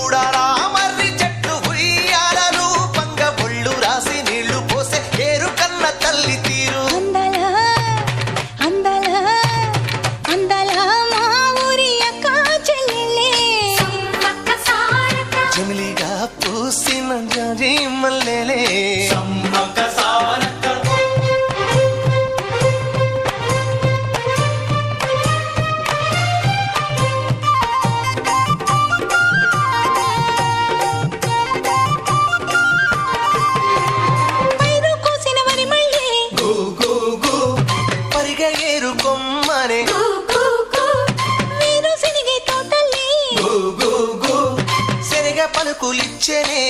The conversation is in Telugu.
చూడాలా మర్రి చెట్టు ఉయ్యాలలు పంగ ఒళ్ళు రాసి నీళ్లు పోసే ఏరు కన్న తల్లి తీరు జమిలిగా పూసిన జాజి మల్లెలే ఏరు కొమ్మనే శనగ పలుకులిచ్చనే